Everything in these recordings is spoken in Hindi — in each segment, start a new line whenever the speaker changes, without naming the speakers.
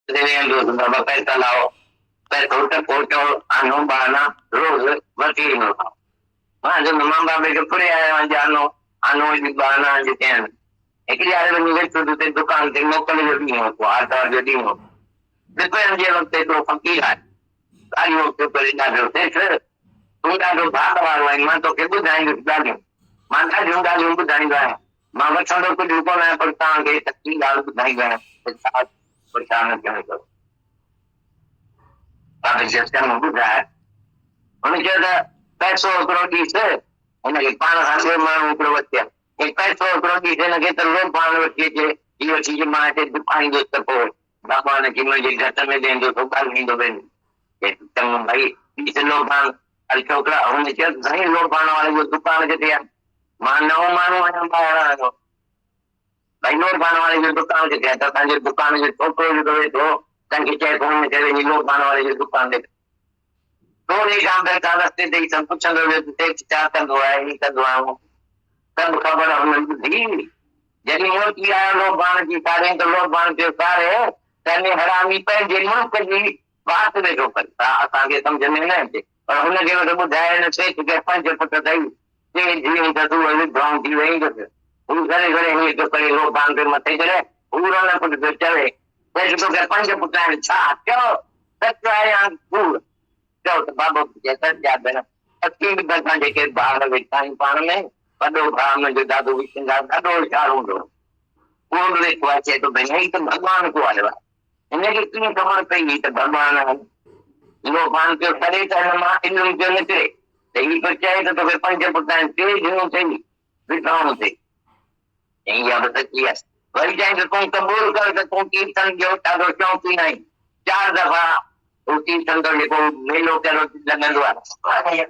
बाबा पैसा लाओ, पैसों टकोटो आनो बाना रोज वकील नो हाँ जो मां बाप के पूरे आया जानो आनो जी बाना जी टेन एक यार में निवेश तो ते दुकान ते मोकल जो दी हो को आता जो दी हो देखो जे वक्त तो फकीर है आयो के पर ना जो से तुम का जो भाग वालो है मां तो के बुधाएंगे गाली मां का जो गाली बुधाएंगे मां वठंदो कुछ रुको ना पर तां के तकलीफ गाल बुधाएंगे परेशान क्यों करो आप सिस्टम बुधाए उनके पैसो करोड़ी से उनके पान हाथ मां ऊपर वत्या एक पैसो करोड़ी से लगे तो लोग पान वत्या के ये चीज मां से दुकान जो तको भगवान की मुझे घट में दें दो तो काल नहीं दो बेन ये तंग भाई इस लोग पान अल छोकरा उन्हें के सही लोग पान वाले जो दुकान के दिया मानो मानो हम बाहर आयो भाई लोग पान वाले जो दुकान के दिया तो ताजे दुकान जो छोकरो जो तो ताकि चाहे कौन करे ये लोग पान वाले जो दुकान दे तो नहीं काम करता रस्ते दे सब कुछ चल रहे थे चार कर दो है नहीं कर दो सब खबर हमने दी जनी वो किया लोग बाण की सारे तो लोग बाण के सारे तने हरामी पे जे मुल्क जी बात वेठो करता असा के समझ में न अचे पर हुन के तो बुधाए न से के पंज पुट दई जे जीवन का तू अभी गांव की वही तो वो घरे घरे ही तो करे लोग बाण पे मथे करे पूरा न कुछ तो चले वैसे तो के पंज पुट है छा क्यों सच आया पूरा तो बाबा जैसा याद है ना अति घटना जेके बाहर वेठा पाण में वॾो भाउ मुंहिंजो ॾाढो विश्वास ॾाढो होशियारु हूंदो उहो बि वेठो आहे चए थो भई ही त भॻवान को आयो आहे हिनखे कीअं ख़बर पई त भॻवान इहो पाण पियो करे त हिन मां इल्मु पियो निकिरे त ही पियो चए त तोखे पंज पुट आहिनि टे ॼणूं अथई विधवाऊं अथई ऐं इहा बि सची आहे वरी चई त तूं क़बूल कर त तूं कीर्तन जो ॾाढो शौक़ीन आहीं 4 दफ़ा वो कीर्तन जो जेको मेलो कहिड़ो लॻंदो आहे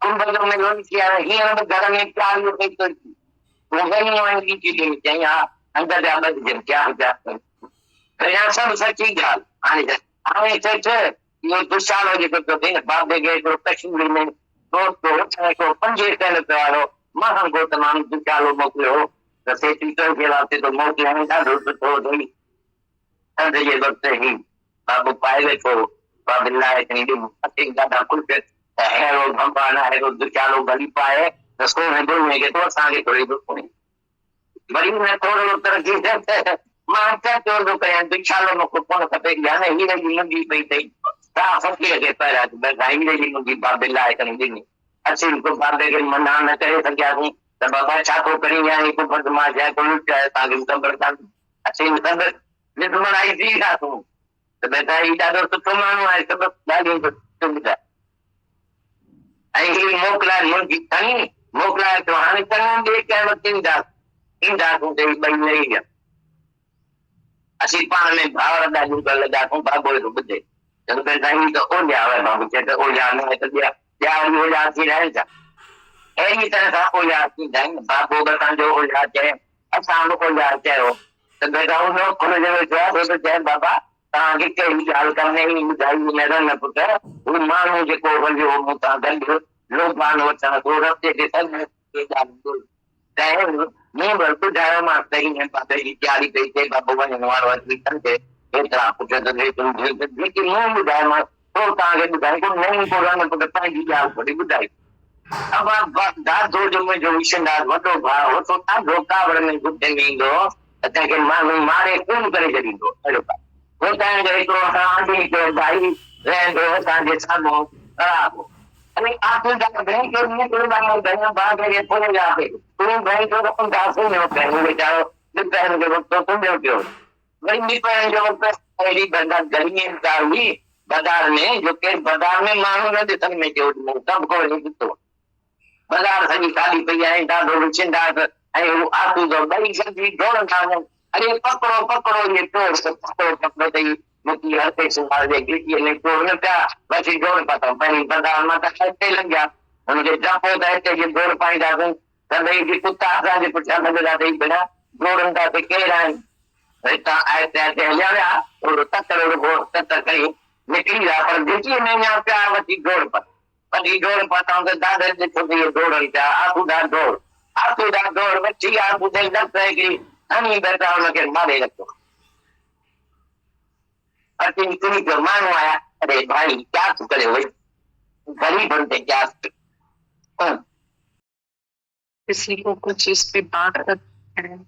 कुंभ जो मेलो किया हींअर बि घर में चालीहो कई थो वो गई वांगी चीजें चई हा अंदर जा बद जम क्या तो यहाँ सब सच्ची गाल हाणे सच इहो दुशालो जेको थो थिए बाबे खे हिकिड़ो कश्मीर में दोस्त हिकिड़ो 5 साल वारो महान को तमामु दुशालो मोकिलियो त से टीचर जे वास्ते तो मोकिलियो ॾाढो सुठो अथई संत जे वक़्त ई बाबू पाए वेठो बाबे लाइ खणी ॾाढा ख़ुशि अहिड़ो भॻवान अहिड़ो दुचालो भली पाए त सोने दुनिया खे तो असांखे थोरी दुखणी वरी हुन थोरो तरक़ी मां चयो थो कयां दुचालो मूंखे कोन खपे हाणे हीरे जी मुंडी पई अथई तव्हां फ़क़ीर खे पहिरियां हीरे जी मुंडी बाबे लाइ खणी ॾिनी असीं बाबे खे मना न करे सघियासीं त बाबा छा थो करी विया हिकु फर्ज़ मां जंहिं को लुटिया असांखे ख़बर कान्हे असीं सभु निस्मणाई थी वियासीं त बेटा ही ॾाढो सुठो माण्हू आहे सभु ॻाल्हियूं ॿुधाए ऐं मोकिलाए मुंहिंजी खणी मोकिलाए थो हाणे चङो ॿिए कंहिं वक़्तु ईंदासीं त ॿई लही विया असीं पाण में भाउर ॾाढियूं कर लॻासीं बाबो जो ॿुधे चङो साईं त ओलिया हुआ बाबू चए त ओलिया न त ॿिया वरी ओलिया थी रहनि था अहिड़ी तरह सां ओलिया थींदा आहिनि बाबो बि असांजो ओलिया चए असां बि ओलिया चयो त बेटा उन खुलिजे वेठो आहे छो त चए बाबा तव्हांखे कहिड़ी ॻाल्हि कान्हे ॿुधाई न न पुट उहो माण्हू जेको हलियो मूं सां गॾु लोबान वठण थो रस्ते ते मूं बि ॿुधायो मां सही बाबे जी तयारी कई थिए बाबो वञण वारो अची कंदे एतिरा पुट जेकी मूं ॿुधायोमांसि पोइ तव्हांखे ॿुधाई को नई को रंग पुट पंहिंजी ॻाल्हि थोरी ॿुधाई दादो जो मुंहिंजो विशंदास वॾो भाउ हो तो ॾाढो कावड़ में गुटे में ईंदो त तंहिंखे माण्हू मारे खून करे छॾींदो अहिड़ो हो तव्हांजो हिकिड़ो आंटी जो भाई रहंदो असांजे साम्हूं ख़राबु अने आखिर बैंक के लिए कोई बात नहीं बैंक बाहर के खोले जाते तुम बैंक को अपन दासे नहीं होते हैं बेचारो दोपहर के वक्त तो तुम क्यों वही दोपहर के वक्त पहली बंदा गर्मी का हुई बाजार में जो के बाजार में मानो न दिसन में जो सब को नहीं तो बाजार सभी खाली पई है ॾाढो विचिंदा ऐं वो आतू जो बड़ी जल्दी दौड़ था अरे पकड़ो पकड़ो ये चोर पकड़ो पकड़ो तई मुकी हर पे सुमार दे गिटी ने चोर न क्या बस दौड़ पाता पहली बाजार में तो खाते लग गया उनके जापो दाते ये दौड़ पाई दादन तबे जी कुत्ता आजा जे पुछा लगा दे बिना दौड़न ते के रहन रेता आए ते हलिया और तत्तर वो तत्तर कई निकली जा पर देखिए मैं यहां पे आवती दौड़ पर ये दौड़ पाता तो दादा ने तो ये दौड़ जा आतू दा दौड़ बच्ची आतू दे लगता है कि हम ही बैठा उनके मारे लगतो पार्टी निकली जमानो आया, अरे भाई क्या तू करे भाई, गरीब बनते क्या।
किसी को कुछ इस पे बात करते हैं।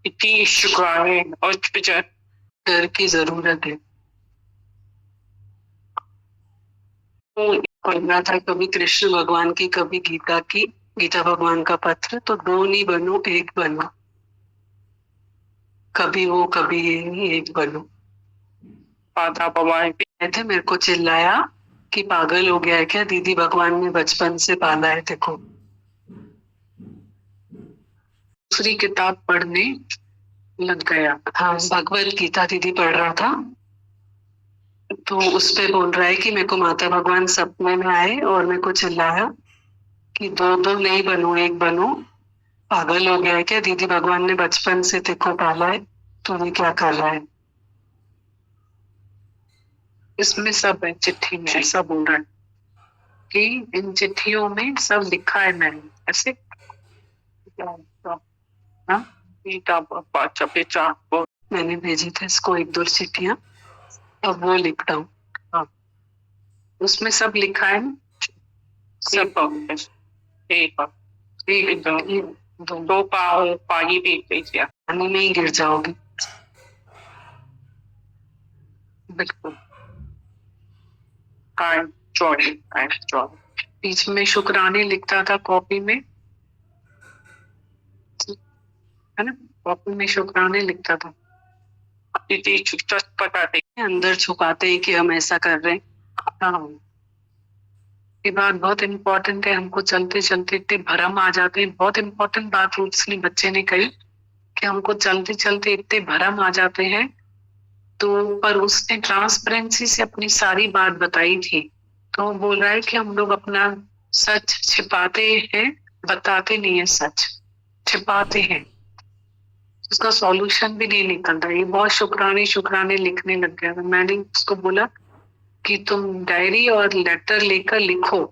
इतनी शुक्राने और डर की जरूरत है। तो पढ़ना था कभी कृष्ण भगवान की, कभी गीता की, गीता भगवान का पत्र, तो दो नहीं बनो एक बनो, कभी वो कभी ये नहीं एक बनो। पाता भगवान थे, मेरे को चिल्लाया कि पागल हो गया है क्या, दीदी भगवान ने बचपन से पाला है देखो। दूसरी किताब पढ़ने लग गया। हाँ, भगवत गीता दीदी पढ़ रहा था, तो उस पे बोल रहा है कि मेरे को माता भगवान सपने में आए और मेरे को चिल्लाया कि दो दो नहीं बनो एक बनो, पागल हो गया है क्या, दीदी भगवान ने बचपन से तेको पाला है, तूने क्या कर रहा है। इसमें सब है, चिट्ठी में ऐसा बोल रहा है कि इन चिट्ठियों में सब लिखा है मैंने, ऐसे मैंने भेजी थी इसको एक दो चिट्ठियां, अब वो लिखता हूँ। हाँ, उसमें सब लिखा है, सब दो पानी में ही गिर जाओगे बिल्कुल। बीच में शुक्राने लिखता था कॉपी में, है ना, कॉपी में शुक्राने लिखता था। अंदर छुपाते हैं कि हम ऐसा कर रहे हैं। हाँ, ये बात बहुत इम्पोर्टेंट है, हमको चलते चलते इतने भरम आ जाते हैं। बहुत इम्पोर्टेंट बात उसने बच्चे ने कही कि हमको चलते चलते इतने भरम आ जाते हैं। तो पर उसने ट्रांसपेरेंसी से अपनी सारी बात बताई थी, तो बोल रहा है कि हम लोग अपना सच छिपाते हैं, बताते नहीं है, सच छिपाते हैं, उसका सॉल्यूशन भी नहीं निकल रहा है। ये बहुत शुक्राने लिखने लग गया। मैंने उसको बोला कि तुम डायरी और लेटर लेकर लिखो,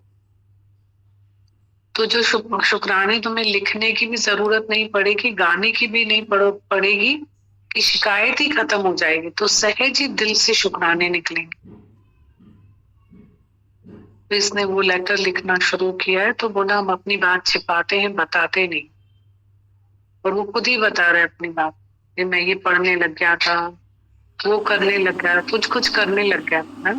तो जो शुक्राने तुम्हें लिखने की भी जरूरत नहीं पड़ेगी, गाने की भी नहीं पड़ेगी, कि शिकायत ही खत्म हो जाएगी, तो सहज ही दिल से शुक्राने निकलेंगे। तो इसने वो लेटर लिखना शुरू किया है, तो बोला हम अपनी बात छिपाते हैं, बताते नहीं। और वो खुद ही बता रहा है अपनी बात कि मैं ये पढ़ने लग गया था, वो करने लग गया, कुछ करने लग गया था,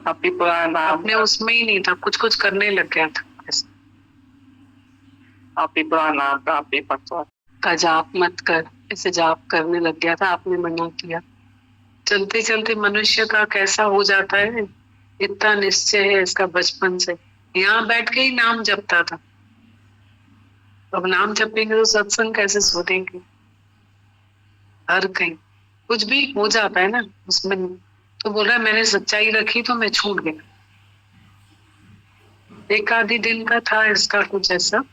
अपने उसमें ही नहीं था, कुछ करने लग गया था। का जाप मत कर, ऐसे जाप करने लग गया था, आपने मना किया। चलते चलते मनुष्य का कैसा हो जाता है, इतना निश्चय है इसका बचपन से। यहाँ बैठ के ही नाम जपता था, अब नाम जपेंगे तो सत्संग कैसे सोचेंगे। हर कहीं कुछ भी हो जाता है ना उसमें। तो बोल रहा है मैंने सच्चाई रखी तो मैं छूट गया। एक आधी दिन का था इसका कुछ ऐसा,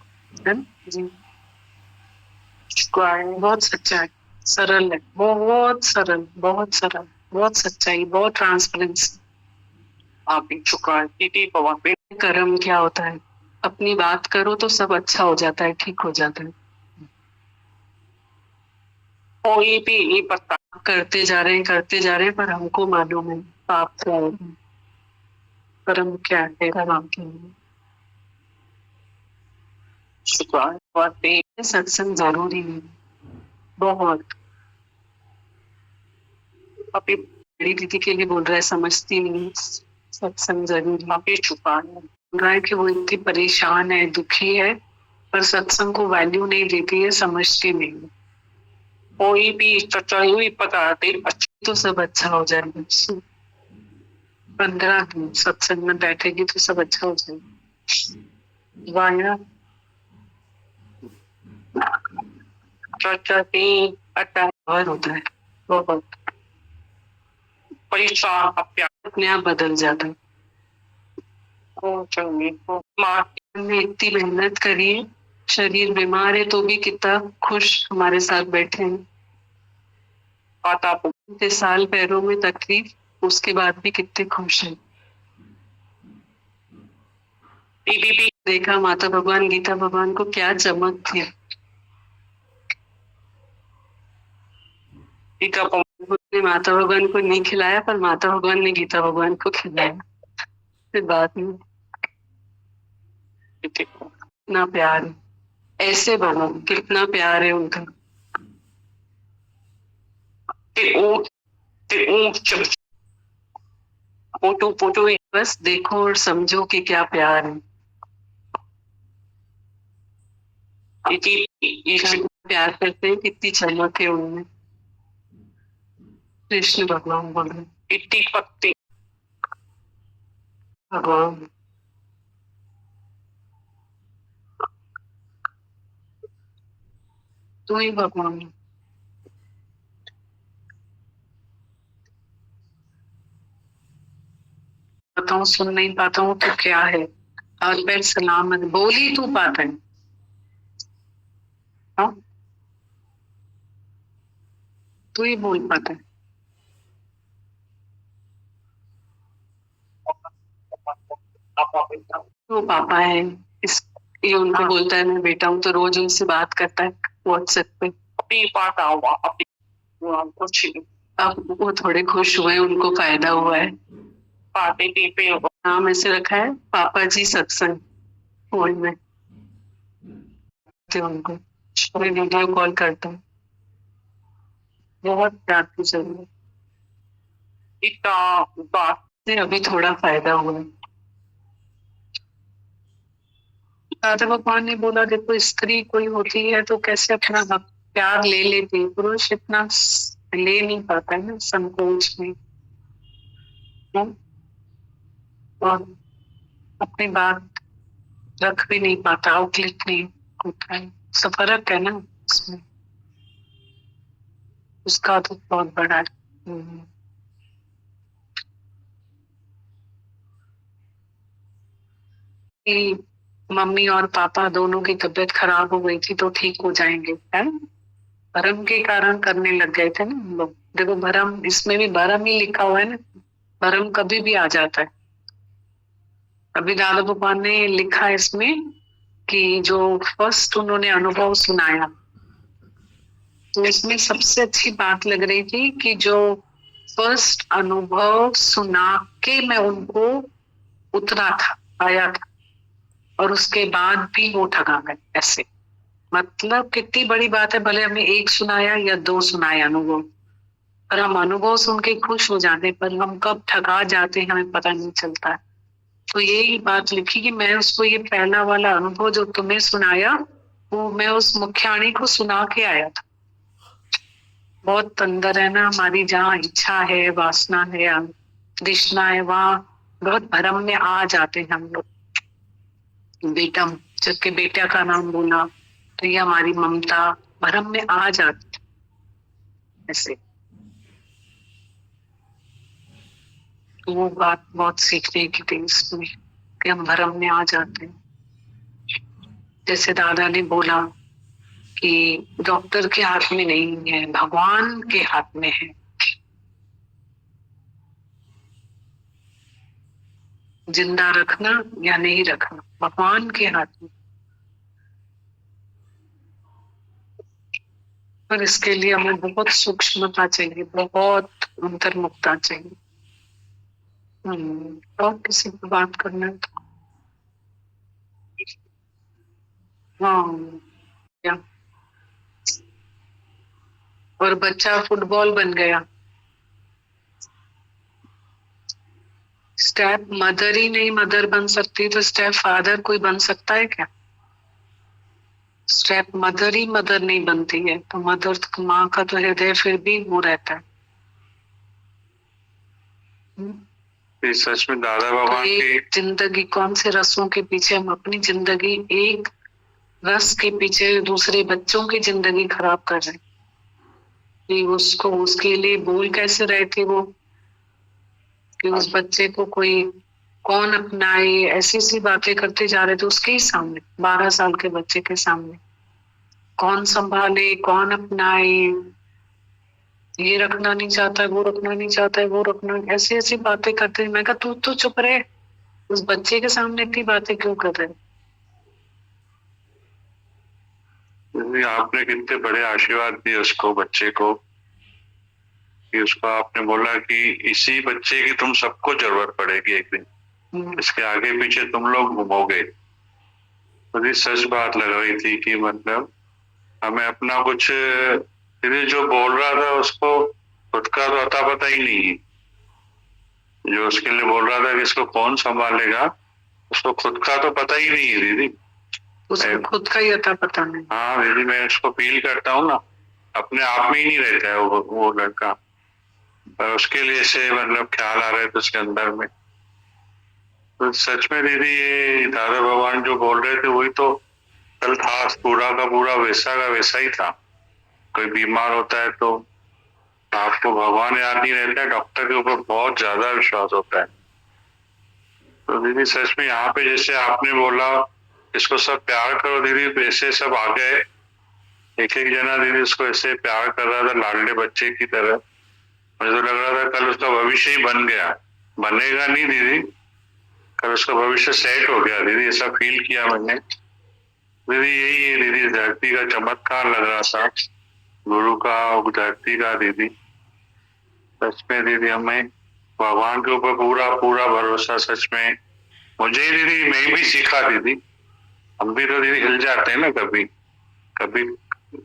है जी। बहुत सच्चा है, सरल है, बहुत सरल, बहुत सरल, बहुत सच्चाई, बहुत ट्रांसपेरेंसी। आप कर्म क्या होता है, अपनी बात करो तो सब अच्छा हो जाता है, ठीक हो जाता है। कोई भी नहीं पता, करते जा रहे हैं, पर हमको मालूम है पाप क्या है, कर्म क्या है, कर्म क्या है। सत्संग जरूरी है बहुत। अभी बड़ी दीदी के लिए बोल रहा है, समझती नहीं सत्संग जरूरी। अभी छुपा बोल रहा है कि वो इतनी परेशान है, दुखी है, पर सत्संग को वैल्यू नहीं देती है, समझती नहीं। कोई भी सच्चाई पकड़ते तो सब अच्छा हो जाएगा। 15 दिन सत्संग में बैठेगी तो सब अच्छा हो जाएगा। वाया और होता है बहुत परेशान, अपने आप बदल जाता है। ने इतनी मेहनत करी है, शरीर बीमार है तो भी कितना खुश हमारे साथ बैठे हैं। साल पैरों में तकलीफ, उसके बाद भी कितने खुश हैं। देखा माता भगवान गीता भगवान को क्या चमक थी। उसने माता भगवान को नहीं खिलाया, पर माता भगवान ने गीता भगवान को खिलाया। फिर बाद में कितना प्यार है, ऐसे भगवान कितना प्यार है उनका। फोटो फोटो बस देखो और समझो कि क्या प्यार है। प्यार करते हैं, कितनी चमक है उनमें। कृष्ण भगवान बोल रहे, इतनी पत्ती भगवान, तू ही भगवान। पाता हूँ, सुन नहीं पाता हूँ तो क्या है, और पैर सलामत बोली तू पाता है। हाँ? तू ही बोल पाता है। वो पापा है, इस ये उनको बोलता है मैं बेटा हूँ, तो रोज उनसे बात करता है व्हाट्सएप पे। अब वो थोड़े खुश हुए, उनको फायदा हुआ है। नाम ऐसे रखा है पापा जी सत्संग फोन में। उनको मैं वीडियो कॉल करता हूँ, बहुत प्यार की जरूरत। अभी थोड़ा फायदा हुआ है। दादा भगवान ने बोला देखो स्त्री कोई होती है तो कैसे अपना हक प्यार ले लेती है, पुरुष इतना ले नहीं पाता है ना, संकोच में, और अपनी बात रख भी नहीं पाता, आउटलेट नहीं होता है। सब फर्क है ना उसमें, उसका तो बहुत बड़ा है। कि मम्मी और पापा दोनों की तबीयत खराब हो गई थी तो ठीक हो जाएंगे, है ना, भरम के कारण करने लग गए थे ना हम लोग। देखो भरम, इसमें भी भरम ही लिखा हुआ है ना, भरम कभी भी आ जाता है। अभी दादा भगवान ने लिखा है इसमें कि जो फर्स्ट उन्होंने अनुभव सुनाया, तो इसमें सबसे अच्छी बात लग रही थी कि जो फर्स्ट अनुभव सुना के मैं उनको उतरा था, आया था, और उसके बाद भी वो ठगा गए ऐसे। मतलब कितनी बड़ी बात है, भले हमें एक सुनाया या दो सुनाया अनुभव, पर हम अनुभव सुन के खुश हो जाते, पर हम कब ठगा जाते हैं हमें पता नहीं चलता है। तो यही बात लिखी कि मैं उसको ये पहला वाला अनुभव जो तुम्हें सुनाया, वो मैं उस मुख्याणी को सुना के आया था। बहुत अंदर है ना हमारी, जहाँ इच्छा है, वासना है, तृष्णा है, वहाँ बहुत भरम में आ जाते हैं हम लोग। बेटा, जबकि बेटा का नाम बोला तो ये हमारी ममता भरम में आ जाती ऐसे। तो वो बात बहुत सीखने की थी इसमें कि हम भरम में आ जाते हैं। जैसे दादा ने बोला कि डॉक्टर के हाथ में नहीं है, भगवान के हाथ में है। जिंदा रखना या नहीं रखना भगवान के हाथ में। पर इसके लिए हमें बहुत सूक्ष्मता चाहिए, बहुत अंतर्मुखता चाहिए। और किसी को बात करना है तो हाँ क्या, और बच्चा फुटबॉल बन गया, स्टेप मदर ही नहीं मदर बन सकती तो स्टेप फादर कोई बन सकता है क्या? स्टेप मदर ही मदर नहीं बनती है तो मदर तो माँ का तो हृदय फिर भी वो रहता है।
सच में दादा भगवान की
जिंदगी, कौन से रसों के पीछे हम अपनी जिंदगी, एक रस के पीछे दूसरे बच्चों की जिंदगी खराब कर रहे हैं। उसको उसके लिए बोल कैसे रहे थे वो कि उस बच्चे को कोई कौन अपनाए, ऐसी ऐसी बातें करते जा रहे थे उसके ही सामने, 12 साल के बच्चे के सामने। कौन संभाले, कौन अपनाए, ये रखना नहीं चाहता है, वो रखना नहीं चाहता है, वो रखना, ऐसी ऐसी बातें करते हैं। मैं कहा तू तो चुप रहे, उस बच्चे के सामने इतनी बातें क्यों कर रहे?
दीदी आपने कितने बड़े आशीर्वाद दिए उसको, बच्चे को, कि उसको आपने बोला कि इसी बच्चे की तुम सबको जरूरत पड़ेगी एक दिन, इसके आगे पीछे तुम लोग घूमोगे। तो ये सच बात लग रही थी कि मतलब हमें अपना कुछ, दीदी जो बोल रहा था उसको खुद का तो अता पता ही नहीं है। जो उसके लिए बोल रहा था कि इसको कौन संभालेगा, उसको खुद का तो पता ही नहीं है दीदी।
उसको खुद का ही अता पता नहीं।
हाँ दीदी, मैं उसको फील करता हूँ ना, अपने आप में ही नहीं रहता है वो लड़का, पर उसके लिए से मतलब ख्याल आ रहे थे उसके अंदर में। तो सच में दीदी ये दादा भगवान जो बोल रहे थे वही तो कल था, पूरा का पूरा वैसा का वैसा ही था। कोई बीमार होता है तो आपको भगवान याद नहीं रहता है, डॉक्टर के ऊपर बहुत ज्यादा विश्वास होता है। तो दीदी सच में यहाँ पे जैसे आपने बोला इसको सब प्यार करो दीदी, वैसे सब आ गए, एक एक जना दीदी उसको ऐसे प्यार कर रहा था लाडले बच्चे की तरह। मुझे तो लग रहा था कल उसका भविष्य ही बन गया, बनेगा नहीं दीदी, कल उसका भविष्य सेट हो गया दीदी, ऐसा फील किया मैंने। दीदी यही है दीदी, धरती का चमत्कार लग रहा था, गुरु का और धरती का दीदी। सच में दीदी हमें भगवान के ऊपर पूरा पूरा भरोसा, सच में मुझे ही दीदी, मैं भी सीखा दीदी। हम भी तो दीदी हिल जाते हैं ना, कभी कभी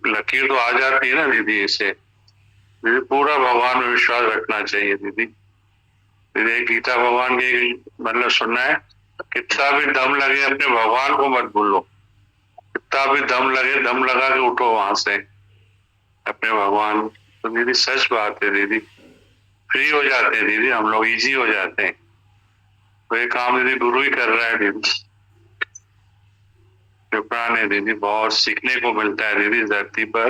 लकीर तो आ जाती है ना दीदी, ऐसे दीदी पूरा भगवान में विश्वास रखना चाहिए दीदी। दीदी गीता भगवान की मतलब सुनना है, कितना भी दम लगे अपने भगवान को मत भूलो, कितना भी दम लगे दम लगा के उठो वहां से अपने भगवान। तो दीदी सच बात है दीदी, फ्री हो जाते हैं दीदी हम लोग, इजी हो जाते हैं। तो ये काम दीदी गुरु ही कर रहा है दीदी। शुक्रान है दीदी, बहुत सीखने को मिलता है दीदी धरती पर,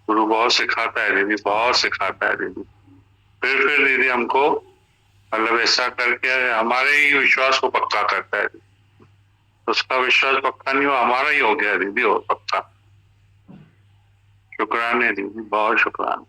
गुरु बहुत सिखाता है दीदी, बहुत सिखाता है दीदी। फिर दीदी हमको मतलब ऐसा करके हमारे ही विश्वास को पक्का करता है। उसका विश्वास पक्का नहीं हुआ, हमारा ही हो गया दीदी वो पक्का। शुक्रान है दीदी, बहुत शुक्रान।